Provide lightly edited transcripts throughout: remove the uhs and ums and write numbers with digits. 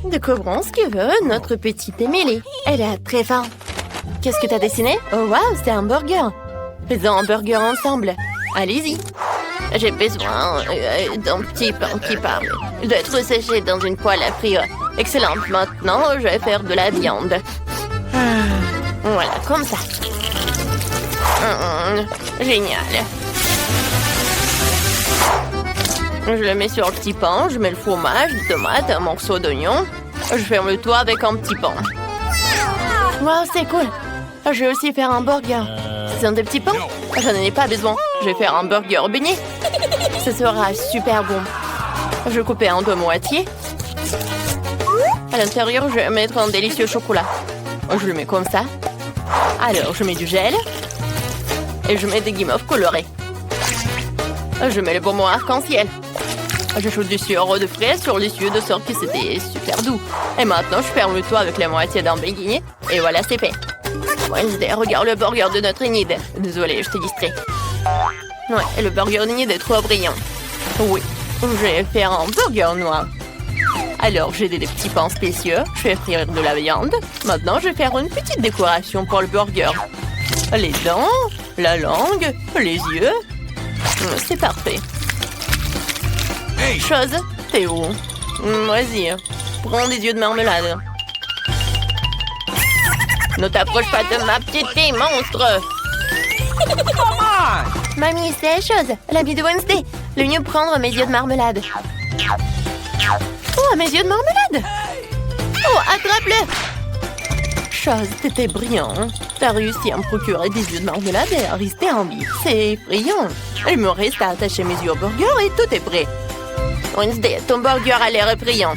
Découvrons ce que veut notre petite Émilie. Elle a très faim. Qu'est-ce que t'as dessiné? Oh waouh, c'est un burger. Faisons un burger ensemble. Allez-y. J'ai besoin d'un petit pain qui parle. D'être séché dans une poêle à frire. Excellent. Maintenant, je vais faire de la viande. Voilà, comme ça. Génial. Je le mets sur le petit pain. Je mets le fromage, des tomates, un morceau d'oignon. Je ferme le toit avec un petit pain. Wow, c'est cool. Je vais aussi faire un burger. C'est un des petits pains? Je n'en ai pas besoin. Je vais faire un burger beignet. Ce sera super bon. Je vais couper en deux moitiés. À l'intérieur, je vais mettre un délicieux chocolat. Je le mets comme ça. Alors, je mets du gel. Et je mets des guimauves colorées. Je mets le bonbon arc-en-ciel. J'ajoute du sirop de fraises sur les yeux de sorte que c'était super doux. Et maintenant, je ferme le toit avec la moitié d'un beignet. Et voilà, c'est fait. Wednesday, regarde le burger de notre Enid. Désolée, je t'ai distrait. Ouais, et le burger d'Enid est trop brillant. Oui, je vais faire un burger noir. Alors, j'ai des petits pains spéciaux. Je vais frire de la viande. Maintenant, je vais faire une petite décoration pour le burger. Les dents, la langue, les yeux. C'est parfait. Chose, t'es où? Vas-y, prends des yeux de marmelade. Ne t'approche pas de ma petite fille, monstre! Mamie, c'est la chose, l'ami de Wednesday. Le mieux prendre mes yeux de marmelade. Oh, mes yeux de marmelade! Oh, attrape-le! Chose, t'étais brillant. T'as réussi à me procurer des yeux de marmelade et à rester en vie. C'est effrayant. Il me reste à attacher mes yeux au burger et tout est prêt. Wednesday, ton burger a l'air effrayant.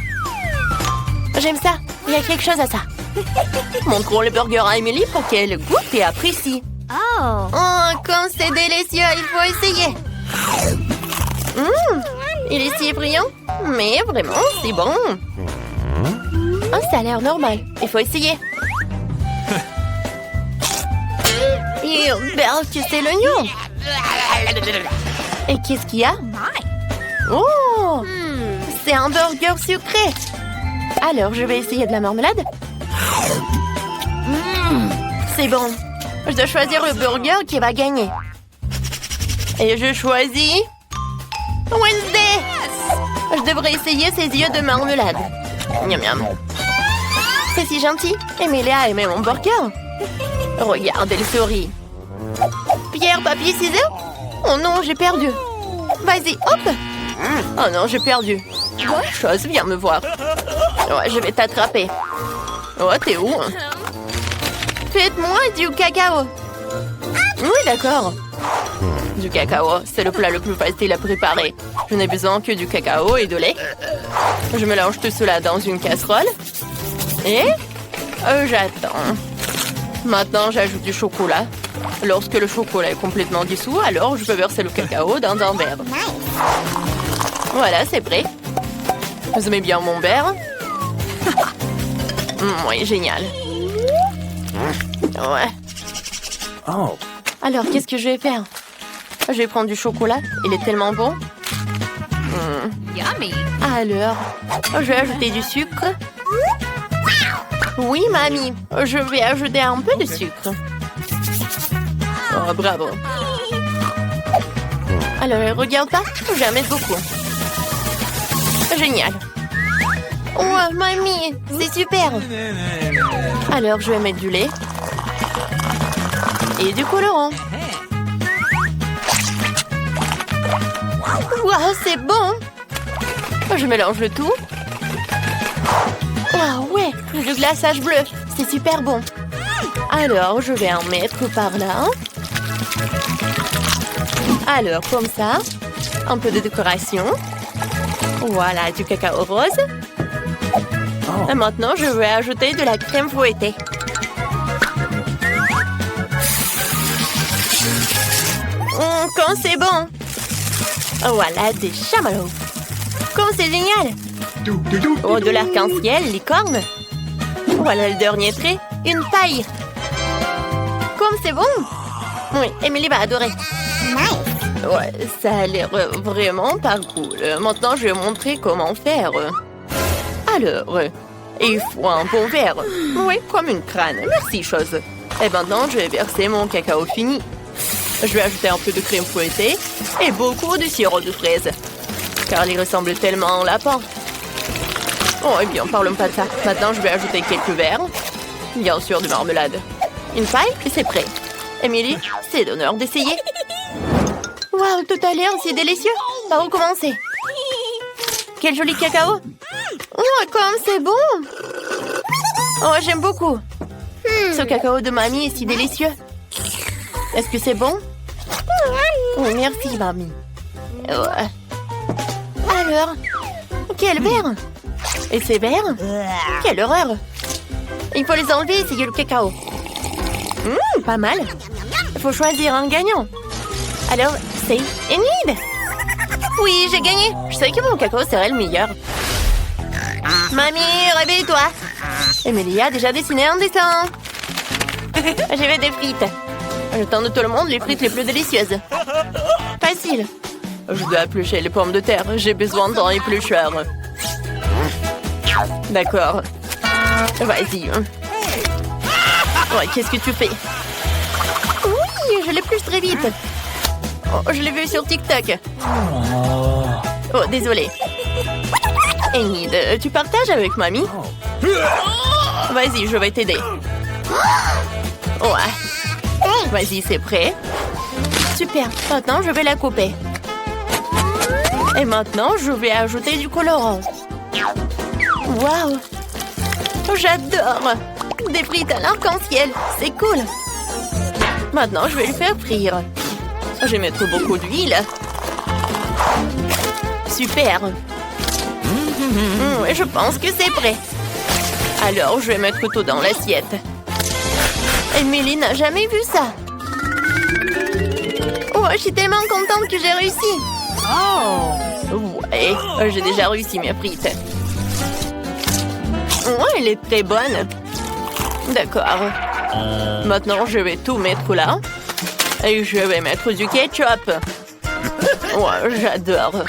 J'aime ça. Il y a quelque chose à ça. Montrons le burger à Emily pour qu'elle goûte et apprécie. Oh, comme c'est délicieux, il faut essayer. Il est si effrayant, mais vraiment, c'est bon. Oh, ça a l'air normal. Il faut essayer. Que c'est l'oignon. Et qu'est-ce qu'il y a? Oh, c'est un burger sucré. Alors, je vais essayer de la marmelade. C'est bon. Je dois choisir le burger qui va gagner. Et je choisis... Wednesday! Je devrais essayer ses yeux de marmelade. Miam miam. C'est si gentil. Emily a aimé mon burger. Regarde, elle sourit. Pierre, papier, ciseaux? Oh non, j'ai perdu. Vas-y, hop. Oh non, j'ai perdu. Chose, viens me voir. Ouais, je vais t'attraper. Oh, t'es où? Faites-moi du cacao. Oui, d'accord. Du cacao, c'est le plat le plus facile à préparer. Je n'ai besoin que du cacao et de lait. Je mélange tout cela dans une casserole. Et j'attends. Maintenant, j'ajoute du chocolat. Lorsque le chocolat est complètement dissous, alors je peux verser le cacao dans un verre. Voilà, c'est prêt. Vous aimez bien mon verre? Oui, génial. Ouais. Oh. Alors, qu'est-ce que je vais faire? Je vais prendre du chocolat. Il est tellement bon. Yummy. Alors, je vais ajouter du sucre. Oui, mamie. Je vais ajouter un peu de sucre. Oh, bravo. Alors, regarde pas. Je vais en mettre beaucoup. Génial. Oh, mamie, c'est super. Alors, je vais mettre du lait. Et du colorant. Waouh, c'est bon. Je mélange le tout. Waouh, ouais, le glaçage bleu. C'est super bon. Alors, je vais en mettre par là. Alors, comme ça. Un peu de décoration. Voilà, du cacao rose. Et maintenant, je vais ajouter de la crème fouettée. Quand c'est bon. Voilà, des chamallows. Comme c'est génial. Oh, de l'arc-en-ciel, licorne. Voilà le dernier trait, une paille. Comme c'est bon. Oui, Emily va adorer. Ouais, ça a l'air vraiment pas cool. Maintenant, je vais montrer comment faire. Alors, Et il faut un bon verre. Oui, comme une crâne. Merci, chose. Et maintenant, je vais verser mon cacao fini. Je vais ajouter un peu de crème fouettée et beaucoup de sirop de fraise. Car il ressemble tellement à un lapin. Oh, eh bien, parlons pas de ça. Maintenant, je vais ajouter quelques verres. Bien sûr, de marmelade. Une paille et c'est prêt. Emily, c'est l'honneur d'essayer. Waouh, tout à l'heure, c'est délicieux. Par où commencer? Quel joli cacao. Oh, comme c'est bon. Oh, j'aime beaucoup. Ce cacao de mamie est si délicieux. Est-ce que c'est bon? Oh, merci, mamie. Ouais. Alors, quel verre? Et ces verres? Quelle horreur! Il faut les enlever et essayer le cacao. Pas mal. Il faut choisir un gagnant. Alors, c'est Enid. Oui, j'ai gagné. Je savais que mon cacao serait le meilleur. Mamie, réveille-toi. Emily a déjà dessiné un dessin. Je vais des frites. J'attends de tout le monde les frites les plus délicieuses. Facile. Je dois éplucher les pommes de terre. J'ai besoin d'un éplucheur. D'accord. Vas-y. Ouais, qu'est-ce que tu fais? Oui, je l'épluche très vite. Oh, je l'ai vu sur TikTok. Oh, désolé. Enid, tu partages avec mamie? Vas-y, je vais t'aider. Ouais. Vas-y, c'est prêt. Super. Maintenant, je vais la couper. Et maintenant, je vais ajouter du colorant. Waouh! J'adore! Des frites à l'arc-en-ciel. C'est cool. Maintenant, je vais le faire frire. Je vais mettre beaucoup d'huile. Super. Je pense que c'est prêt. Alors, je vais mettre tout dans l'assiette. Emily n'a jamais vu ça. Oh, je suis tellement contente que j'ai réussi. Oh! Ouais, j'ai déjà réussi mes frites. Ouais, elle est très bonne. D'accord. Maintenant, je vais tout mettre là. Et je vais mettre du ketchup. Ouais, j'adore.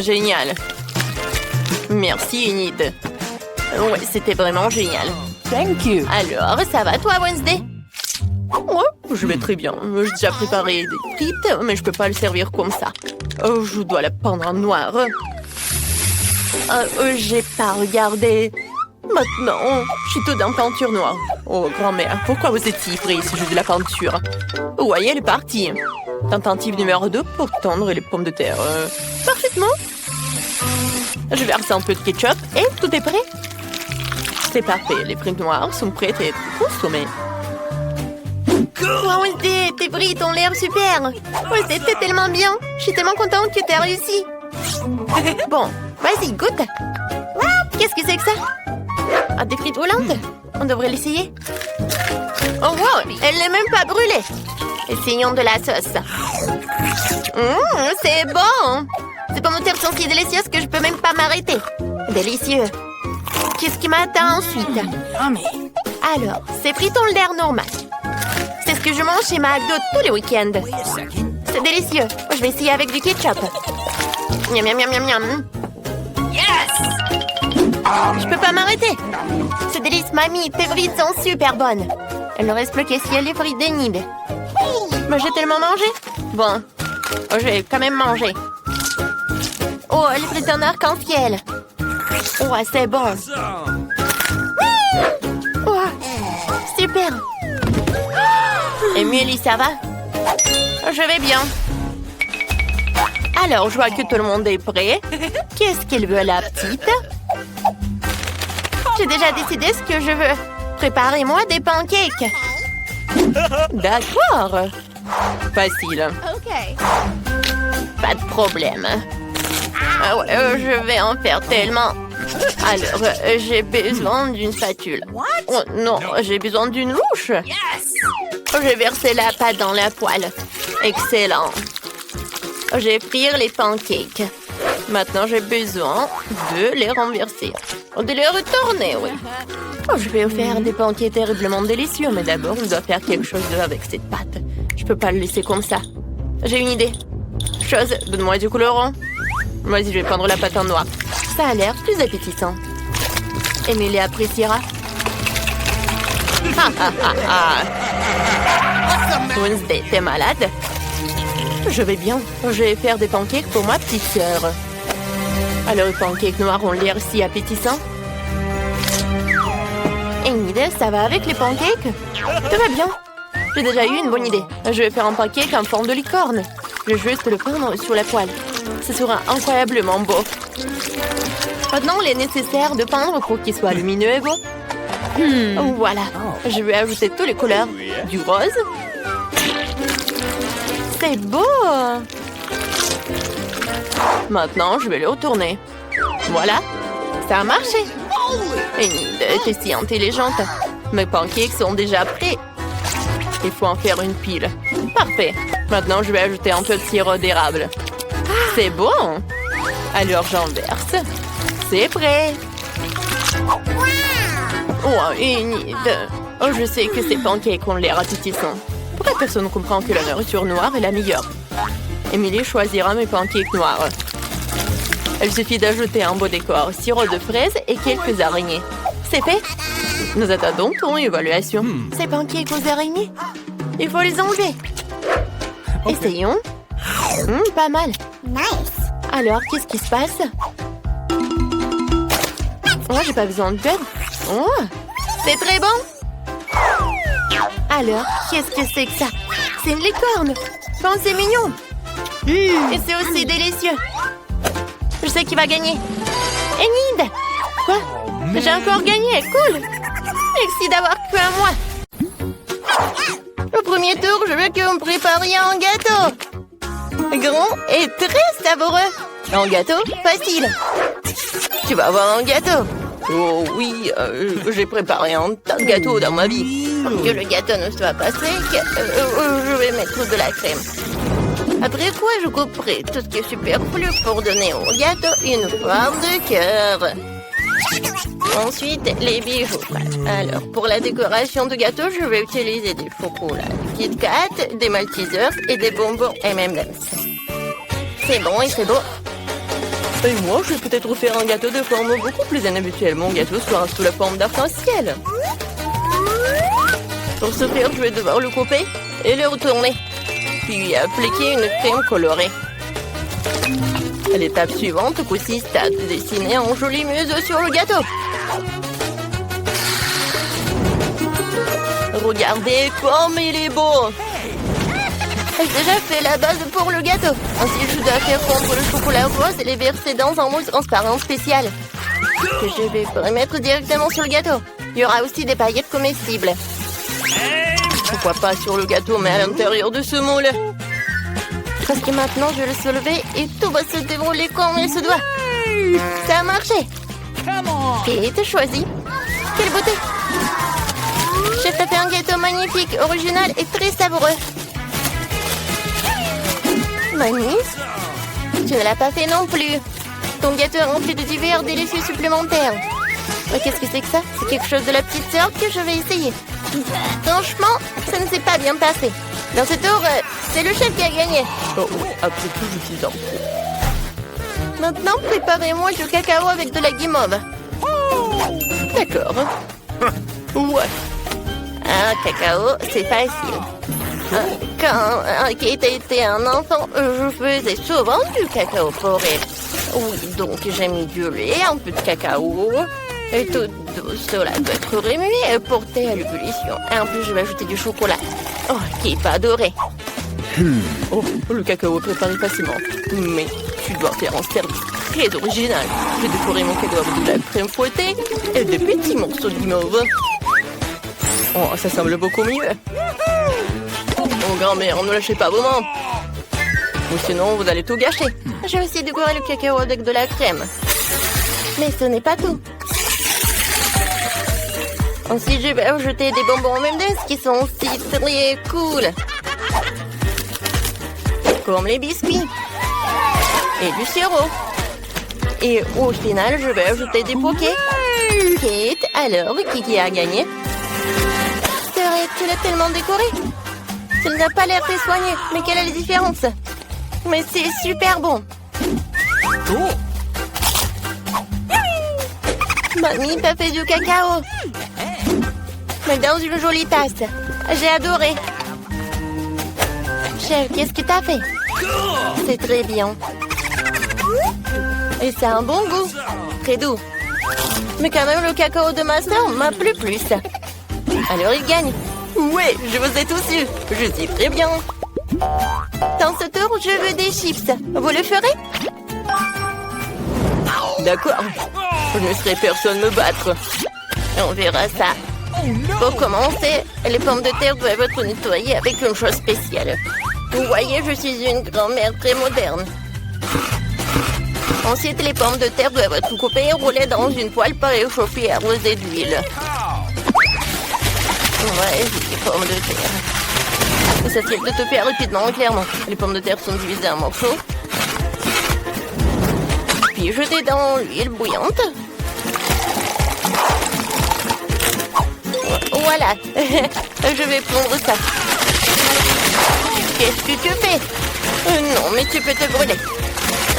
Génial. Merci, Enid. Ouais, c'était vraiment génial. Thank you. Alors, ça va toi, Wednesday? Ouais, je vais très bien. J'ai déjà préparé des frites, mais je peux pas le servir comme ça. Je dois la peindre en noir. J'ai pas regardé. Maintenant, je suis tout dans peinture noire. Oh, grand-mère, pourquoi vous êtes si frais si je veux de la peinture? Ouais, elle est partie. Tentative numéro 2 pour tendre les pommes de terre. Parfaitement. Je verse un peu de ketchup et tout est prêt. C'est parfait, les frites noires sont prêtes à être consommées. Wow, Wednesday, tes frites ont l'air super. Ouais, c'était tellement bien. Je suis tellement contente que tu as réussi. Bon, vas-y, goûte. Qu'est-ce que c'est que ça? Ah, des frites volantes? On devrait l'essayer. Oh wow, elle n'est même pas brûlée. Essayons de la sauce. C'est bon. Ces pommes de terre sont si délicieuses que je peux même pas m'arrêter. Délicieux. Qu'est-ce qui m'attend ensuite? Alors, ces frites ont l'air normal. C'est ce que je mange chez McDo tous les week-ends. C'est délicieux. Je vais essayer avec du ketchup. Miam, miam, miam, miam, miam. Je peux pas m'arrêter. C'est délice, mamie. Tes frites sont super bonnes. Il ne reste plus qu'à essayer les frites d'Enid. Mais j'ai tellement mangé. Bon, je vais quand même manger. Oh, les frites en arc-en-ciel. Ouais, c'est bon. Oh, super. Emily, ça va? Je vais bien. Alors, je vois que tout le monde est prêt. Qu'est-ce qu'elle veut, la petite? J'ai déjà décidé ce que je veux. Préparez-moi des pancakes. D'accord. Facile. Pas de problème. Ouais, je vais en faire tellement. Alors, j'ai besoin d'une spatule. Oh non, j'ai besoin d'une louche. J'ai versé la pâte dans la poêle. Excellent. J'ai frire les pancakes. Maintenant, j'ai besoin de les renverser. De les retourner, oui. Oh, je vais faire des pancakes terriblement délicieux, mais d'abord, je dois faire quelque chose avec cette pâte. Je peux pas le laisser comme ça. J'ai une idée. Chose, donne-moi du colorant. Vas-y, je vais prendre la pâte en noir. Ça a l'air plus appétissant. Emily appréciera. Wednesday, t'es malade? Je vais bien. Je vais faire des pancakes pour ma petite sœur. Alors, les pancakes noirs ont l'air si appétissants. Enid, ça va avec les pancakes? Tout va bien. J'ai déjà eu une bonne idée. Je vais faire un pancake en forme de licorne. Je vais juste le peindre sur la poêle. Ce sera incroyablement beau. Maintenant, il est nécessaire de peindre pour qu'il soit lumineux et beau. Voilà. Je vais ajouter toutes les couleurs. Du rose. C'est beau. Maintenant, je vais le retourner. Voilà. Ça a marché. Enid, t'es si intelligente. Mes pancakes sont déjà prêts. Il faut en faire une pile. Parfait. Maintenant, je vais ajouter un peu de sirop d'érable. C'est bon. Alors, j'en verse. C'est prêt. Oh, Enid. Oh, je sais que ces pancakes ont l'air appétissants. Pourquoi personne ne comprend que la nourriture noire est la meilleure? Emily choisira mes pancakes noirs. Il suffit d'ajouter un beau décor, sirop de fraises et quelques araignées. C'est fait. Nous attendons ton évaluation. Ces pancakes aux araignées, il faut les enlever. Essayons. Pas mal. Nice. Alors, qu'est-ce qui se passe? Oh, j'ai pas besoin de beurre. Oh, c'est très bon. Alors, qu'est-ce que c'est que ça? C'est une licorne. Bon, c'est mignon. Et c'est aussi délicieux. Je sais qui va gagner. Enid! Quoi? J'ai encore gagné. Cool. Merci d'avoir cru à moi. Au premier tour, je veux que vous me prépariez un gâteau. Grand et très savoureux. Un gâteau facile. Tu vas avoir un gâteau. Oh oui, j'ai préparé un tas de gâteaux dans ma vie. Pour que le gâteau ne soit pas sec, je vais mettre de la crème. Après quoi, je couperai tout ce qui est superflu pour donner au gâteau une forme de cœur. Ensuite, les bijoux. Alors, pour la décoration de gâteau, je vais utiliser des chocolats Kit Kat, des Maltesers et des bonbons M&M's. C'est bon et c'est beau. Et moi, je vais peut-être faire un gâteau de forme beaucoup plus inhabituelle. Mon gâteau sera sous la forme d'arc-en-ciel. Pour ce faire, je vais devoir le couper et le retourner. Puis appliquer une crème colorée. L'étape suivante consiste à dessiner un joli muse sur le gâteau. Regardez comme il est beau! J'ai déjà fait la base pour le gâteau. Ensuite, je dois faire fondre le chocolat rose et les verser dans un moule transparent spécial que je vais mettre directement sur le gâteau. Il y aura aussi des paillettes comestibles. Pourquoi pas sur le gâteau, mais à l'intérieur de ce moule. Parce que maintenant, je vais le soulever et tout va se dérouler comme il se doit. Ça a marché. Kate, choisis. Quelle beauté! Chef t'a fait un gâteau magnifique, original et très savoureux. Manis, tu ne l'as pas fait non plus. Ton gâteau est rempli de divers délicieux supplémentaires. Mais qu'est-ce que c'est que ça? C'est quelque chose de la petite sœur que je vais essayer. Franchement, ça ne s'est pas bien passé. Dans ce tour, c'est le chef qui a gagné. Oh oui, après tout, je suis en pro. Maintenant, préparez-moi du cacao avec de la guimauve. D'accord. Ouais. Un cacao, c'est facile. Quand Kate était un enfant, je faisais souvent du cacao pour elle. Oui, donc j'ai mis du lait, un peu de cacao. Et tout cela doit être remué et porté à l'ébullition. Et en plus, je vais ajouter du chocolat. Oh, Kate va adorer. Oh, le cacao est préparé facilement. Mais tu dois faire un service très original. J'ai décoré mon cadeau avec de la crème fouettée et des petits morceaux de guimauve. Oh, ça semble beaucoup mieux. Oh, grand-mère, ne lâchez pas vos mains. Ou sinon, vous allez tout gâcher. J'ai aussi décoré le cacao avec de la crème. Mais ce n'est pas tout. Ensuite, je vais ajouter des bonbons M&M's qui sont aussi très cool. Comme les biscuits. Et du sirop. Et au final, je vais ajouter des pokés. Kate, alors, qui a gagné? C'est vrai, tu l'as tellement décoré. Ça n'a pas l'air très soigné, mais quelle est la différence? Mais c'est super bon. Mamie, t'as fait du cacao. Mais dans une jolie tasse. J'ai adoré. Chef, qu'est-ce que t'as fait? C'est très bien. Et ça a un bon goût. Très doux. Mais quand même, le cacao de ma sœur m'a plu plus. Alors il gagne. Ouais, je vous ai tous eu. Je suis très bien. Dans ce tour, je veux des chips. Vous le ferez? D'accord. Je ne laisserai personne me battre. On verra ça. Pour commencer, les pommes de terre doivent être nettoyées avec une chose spéciale. Vous voyez, je suis une grand-mère très moderne. Ensuite, les pommes de terre doivent être coupées et roulées dans une poêle préchauffée et arrosée d'huile. Ouais, j'ai des pommes de terre. Ça tire de toper rapidement, clairement. Les pommes de terre sont divisées en morceaux. Puis jetées dans l'huile bouillante. Voilà. Je vais prendre ça. Qu'est-ce que tu fais? Non, mais tu peux te brûler.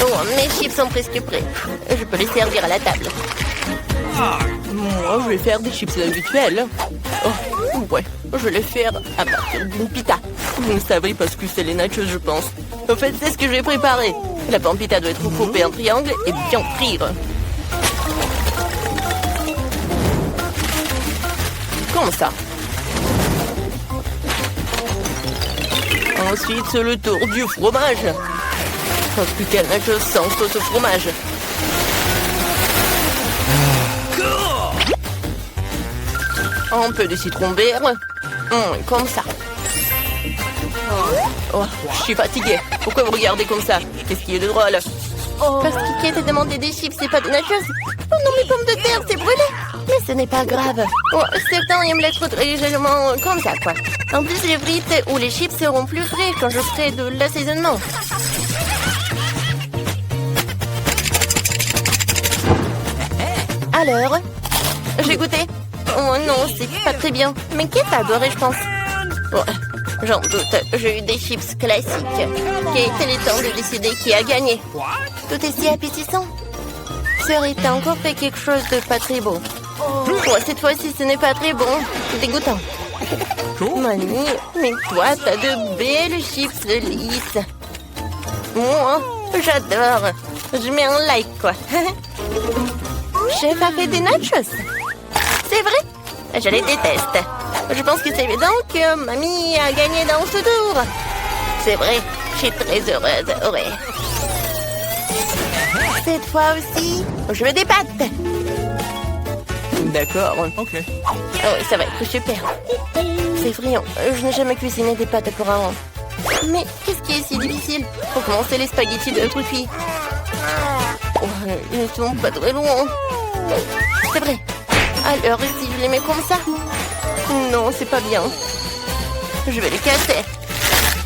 Oh, mes chips sont presque prêts. Je peux les servir à la table. Moi, je vais faire des chips habituels. Oh, ouais, je vais les faire à partir d'une pita. Vous ne savez pas ce que c'est les nachos, je pense. En fait, c'est ce que je vais préparer. La pampita doit être coupée en triangle et bien frire. Comme ça. Ensuite, c'est le tour du fromage. Parce que quel nachos sans sauce au fromage. Un peu de citron vert. Comme ça. Oh, je suis fatiguée. Pourquoi vous regardez comme ça? Qu'est-ce qui est de drôle? Parce que Kate a demandé des chips, c'est pas des nachos. Oh non, mes pommes de terre, c'est brûlé. Mais ce n'est pas grave. Oh, certains aiment l'être très légèrement comme ça, quoi. En plus, les frites ou les chips seront plus frais quand je ferai de l'assaisonnement. Alors, j'ai goûté. Oh non, c'est pas très bien. Mais Kate a adoré, je pense. Oh, j'en doute, j'ai eu des chips classiques. Kate, il est temps de décider qui a gagné. Tout est si appétissant. Serait encore fait quelque chose de pas très beau. Oh, cette fois-ci, ce n'est pas très bon. C'est dégoûtant. Mamie, mais toi, t'as de belles chips lisses. Moi, j'adore. Je mets un like, quoi. Chef a fait des nachos. C'est vrai? Je les déteste. Je pense que c'est évident que mamie a gagné dans ce tour. C'est vrai, je suis très heureuse, ouais. Cette fois aussi, je veux des pâtes. D'accord. Ok. Oh, ça va être super. C'est friand. Je n'ai jamais cuisiné des pâtes pour un. Mais qu'est-ce qui est si difficile? Pour commencer, les spaghettis de truffes. Oh, ils ne sont pas très loin. C'est vrai. Alors, si je les mets comme ça? Non, c'est pas bien. Je vais les casser.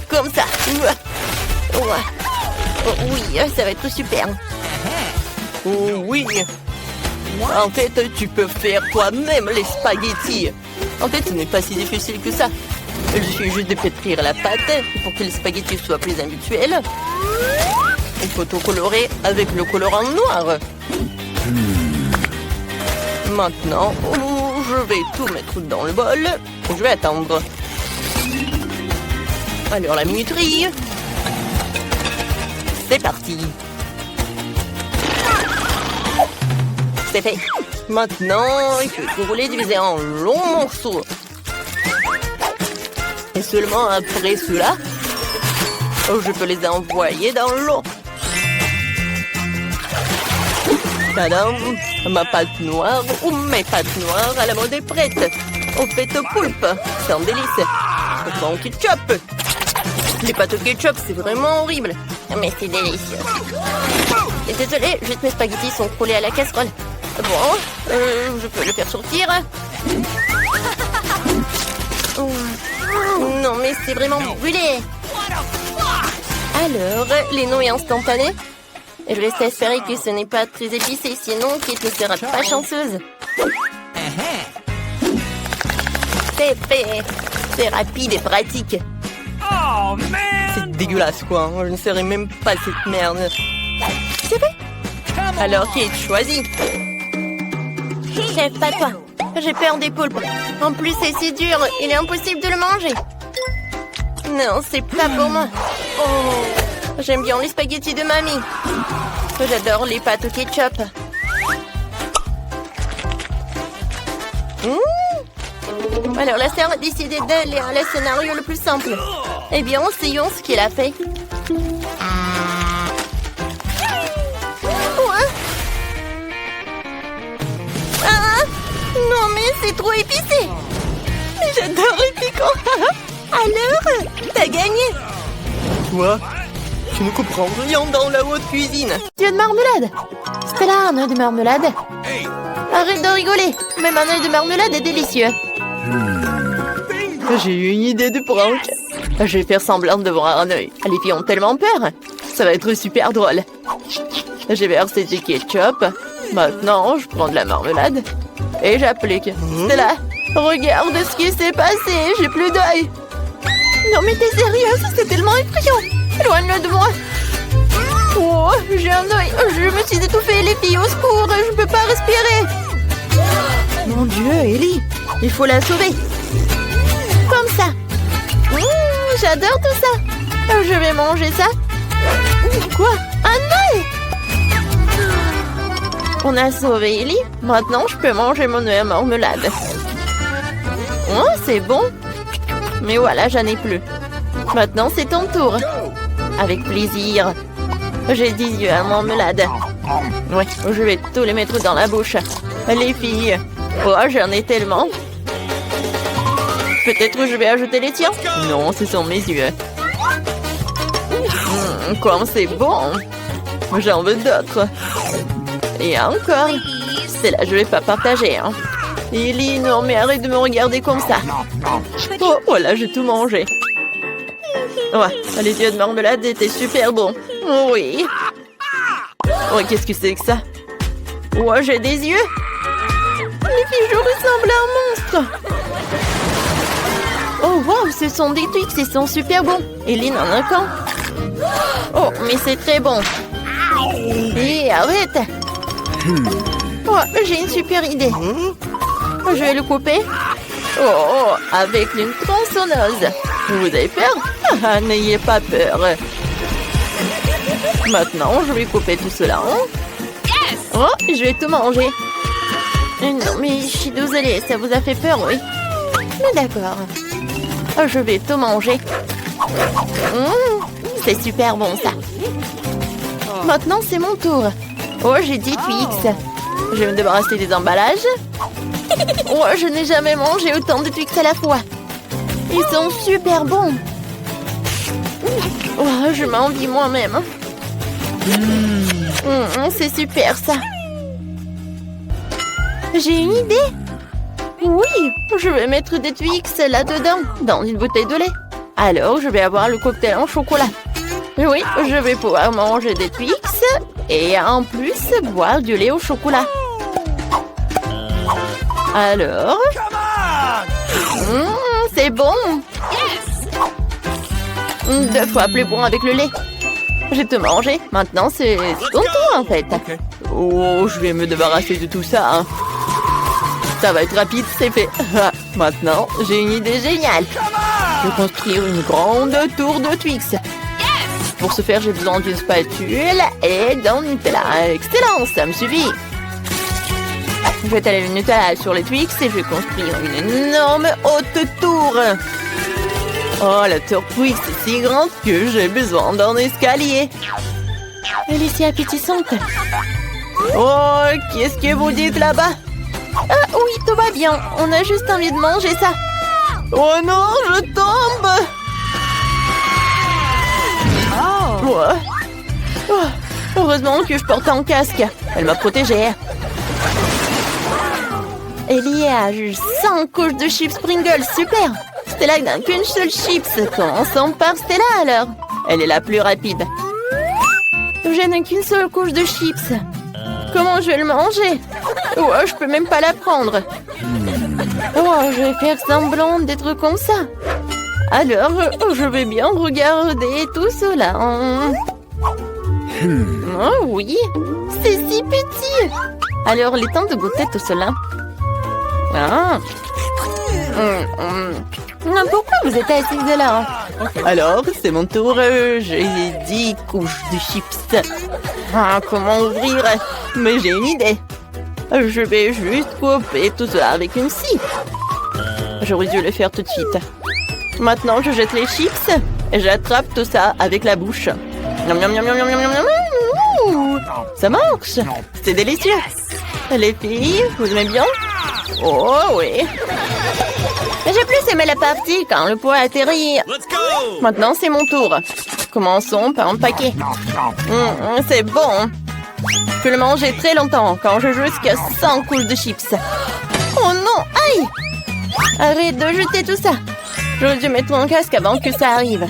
Comme ça. Ouais. Oh, oui, ça va être super. Oh, oui. En fait, tu peux faire toi-même les spaghettis. En fait, ce n'est pas si difficile que ça. Il suffit juste de pétrir la pâte pour que les spaghettis soient plus habituels. Il faut tout colorer avec le colorant noir. Maintenant, je vais tout mettre dans le bol. Je vais attendre. Alors, la minuterie. C'est parti. C'est fait. Maintenant, il faut tout rouler, diviser en longs morceaux. Et seulement après cela, je peux les envoyer dans l'eau. Tadam! Ma pâte noire ou mes pâtes noires à la mode est prête. On fait au poulpe. C'est un délice. Bon ketchup. Les pâtes au ketchup, c'est vraiment horrible. Mais c'est délicieux. Et désolé, juste mes spaghettis sont collés à la casserole. Bon, je peux le faire sortir. Non, mais c'est vraiment brûlé. Alors, les nouilles instantanées. Je reste à espérer que ce n'est pas très épicé, sinon Kate ne sera pas chanceuse. C'est fait. C'est rapide et pratique. C'est dégueulasse, quoi. Je ne saurais même pas cette merde. C'est vrai. Alors Kate, choisis. Chef, pas toi. J'ai peur des poulpes. En plus, c'est si dur. Il est impossible de le manger. Non, c'est pas pour moi. Oh, j'aime bien les spaghettis de mamie. J'adore les pâtes au ketchup. Alors, la sœur a décidé d'aller à le scénario le plus simple. Eh bien, essayons ce qu'il a fait. Quoi? Ah, non, mais c'est trop épicé. J'adore les piquants. Alors, t'as gagné. Quoi? Je ne comprends rien dans la haute cuisine. Tu veux de marmelade? Stella, un œuf de marmelade. Arrête de rigoler. Même un œuf de marmelade est délicieux. J'ai eu une idée de prank. Je vais faire semblant de voir un œil. Les filles ont tellement peur. Ça va être super drôle. J'ai versé du ketchup. Maintenant, je prends de la marmelade. Et j'applique. Stella, regarde ce qui s'est passé. J'ai plus d'œil. Non mais t'es sérieuse? C'est tellement effrayant. Éloigne-le de moi. Oh, j'ai un œil. Je me suis étouffée. Les filles, au secours. Je peux pas respirer. Mon Dieu, Ellie. Il faut la sauver. Comme ça. J'adore tout ça. Je vais manger ça. Quoi? Un œil? On a sauvé Ellie. Maintenant, je peux manger mon œuf à marmelade. Oh, c'est bon. Mais voilà, j'en ai plus. Maintenant, c'est ton tour. Avec plaisir. J'ai 10 yeux à marmelade. Ouais, je vais tous les mettre dans la bouche. Les filles. Oh, j'en ai tellement. Peut-être je vais ajouter les tiens. Non, ce sont mes yeux. Comme c'est bon. J'en veux d'autres. Et encore. C'est là, je vais pas partager. Hein. Ellie, non, mais arrête de me regarder comme ça. Oh, voilà, j'ai tout mangé. Ouais, les yeux de marmelade étaient super bons. Oui. Oh, qu'est-ce que c'est que ça? Oh, j'ai des yeux. Les filles, je ressemble à un monstre. Oh, wow, ce sont des Twix, ils sont super bons. Ellie en a qu'un. Oh, mais c'est très bon. Et arrête. Oh, j'ai une super idée. Je vais le couper. Oh, avec une tronçonneuse. Vous avez peur? Ah, n'ayez pas peur. Maintenant, je vais couper tout cela. Oh, je vais tout manger. Non, mais je suis désolée, ça vous a fait peur, oui? Mais d'accord. Je vais tout manger. C'est super bon, ça. Maintenant, c'est mon tour. Oh, j'ai 10 Twix. Je vais me débarrasser des emballages. Oh, je n'ai jamais mangé autant de Twix à la fois. Ils sont super bons. Oh, je m'envie moi-même. C'est super, ça. J'ai une idée. Oui, je vais mettre des Twix là-dedans, dans une bouteille de lait. Alors, je vais avoir le cocktail en chocolat. Oui, je vais pouvoir manger des Twix et en plus boire du lait au chocolat. Alors... c'est bon. 2 fois plus bon avec le lait. J'ai tout mangé. Maintenant, c'est ton tour, en fait. Oh, je vais me débarrasser de tout ça. Hein. Ça va être rapide, c'est fait. Maintenant, j'ai une idée géniale. Je vais construire une grande tour de Twix. Pour ce faire, j'ai besoin d'une spatule et d'un Nutella. Excellent, ça me suffit. Je vais étaler le Nutella sur les Twix et je vais construire une énorme haute tour. Oh, la tour Twix est si grande que j'ai besoin d'un escalier. Elle est si appétissante. Oh, qu'est-ce que vous dites là-bas? Ah oui, tout va bien. On a juste envie de manger ça. Oh non, je tombe. Oh, heureusement que je porte un casque. Elle m'a protégée. Ellie a juste 5 couches de chips Pringles. Super. Stella n'a qu'une seule chips. Commençons par Stella alors. Elle est la plus rapide. Je n'ai qu'une seule couche de chips. Comment je vais le manger? Oh, je peux même pas la prendre. Oh, je vais faire semblant d'être comme ça. Alors, je vais bien regarder tout cela. Oh oui, c'est si petit. Alors, il est temps de goûter tout cela. Ah. Pourquoi vous êtes assise là? Alors, c'est mon tour. J'ai 10 couches de chips. Ah, comment ouvrir? Mais j'ai une idée. Je vais juste couper tout cela avec une scie. J'aurais dû le faire tout de suite. Maintenant, je jette les chips et j'attrape tout ça avec la bouche. Miam, miam, miam, miam, miam, miam, miam, miam. Ouh, ça marche. C'est délicieux. Les filles, vous aimez bien? Oh oui. J'ai plus aimé la partie quand le poids atterrit. Maintenant, c'est mon tour. Commençons par empaquer. C'est bon. Je peux le manger très longtemps quand je joue jusqu'à 100 couches de chips. Oh non, aïe! Arrête de jeter tout ça. J'aurais dû mettre mon casque avant que ça arrive.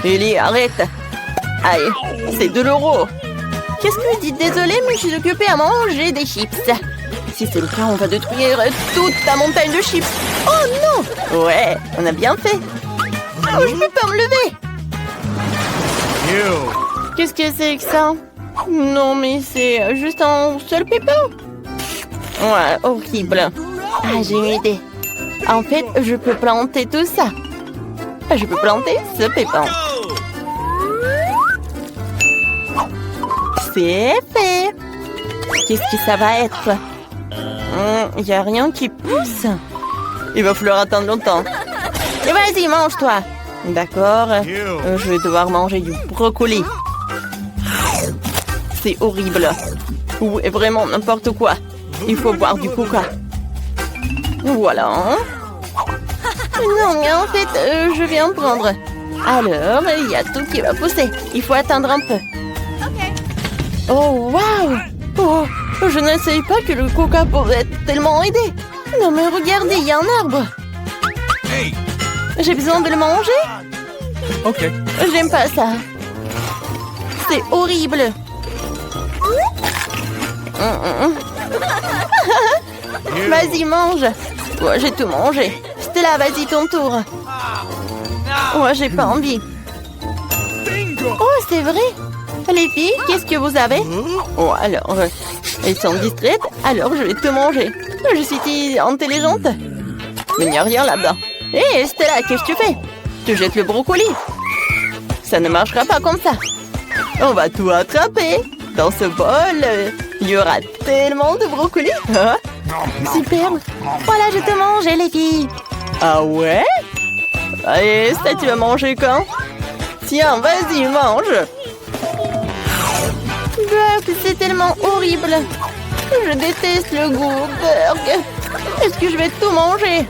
Ellie, arrête. Aïe, c'est de l'euro. Qu'est-ce que je dis? Désolée, mais je suis occupée à manger des chips. Si c'est le cas, on va détruire toute ta montagne de chips. Oh non! Ouais, on a bien fait. Oh, je peux pas me lever. Qu'est-ce que c'est que ça? Non, mais c'est juste un seul pépin. Ouais, horrible. Ah, j'ai une idée. En fait, je peux planter tout ça. Je peux planter ce pépin. C'est fait. Qu'est-ce que ça va être? Il n'y a rien qui pousse. Il va falloir attendre longtemps. Et vas-y, mange-toi. D'accord. Je vais devoir manger du brocoli. C'est horrible. Ou est vraiment n'importe quoi. Il faut boire du coca. Voilà. Non, mais en fait, je viens de prendre. Alors, il y a tout qui va pousser. Il faut attendre un peu. Oh, waouh! Oh, je ne savais pas que le coca pouvait tellement aider. Non, mais regardez, il y a un arbre. J'ai besoin de le manger? Ok. J'aime pas ça. C'est horrible. Vas-y, mange. Moi, j'ai tout mangé. Stella, vas-y, ton tour. Moi, j'ai pas envie. Oh, c'est vrai. Les filles, qu'est-ce que vous avez? Oh, alors, elles sont distraites, alors je vais te manger. Je suis si intelligente. Mais il n'y a rien là-bas. Hé, Stella, qu'est-ce que tu fais? Tu jettes le brocoli. Ça ne marchera pas comme ça. On va tout attraper. Dans ce bol, il y aura tellement de brocoli. Hein? Super. Voilà, je te mange, les filles. Ah ouais? Allez, ça, tu vas manger quand? Tiens, vas-y, mange. C'est tellement horrible. Je déteste le goût. Burg. Est-ce que je vais tout manger?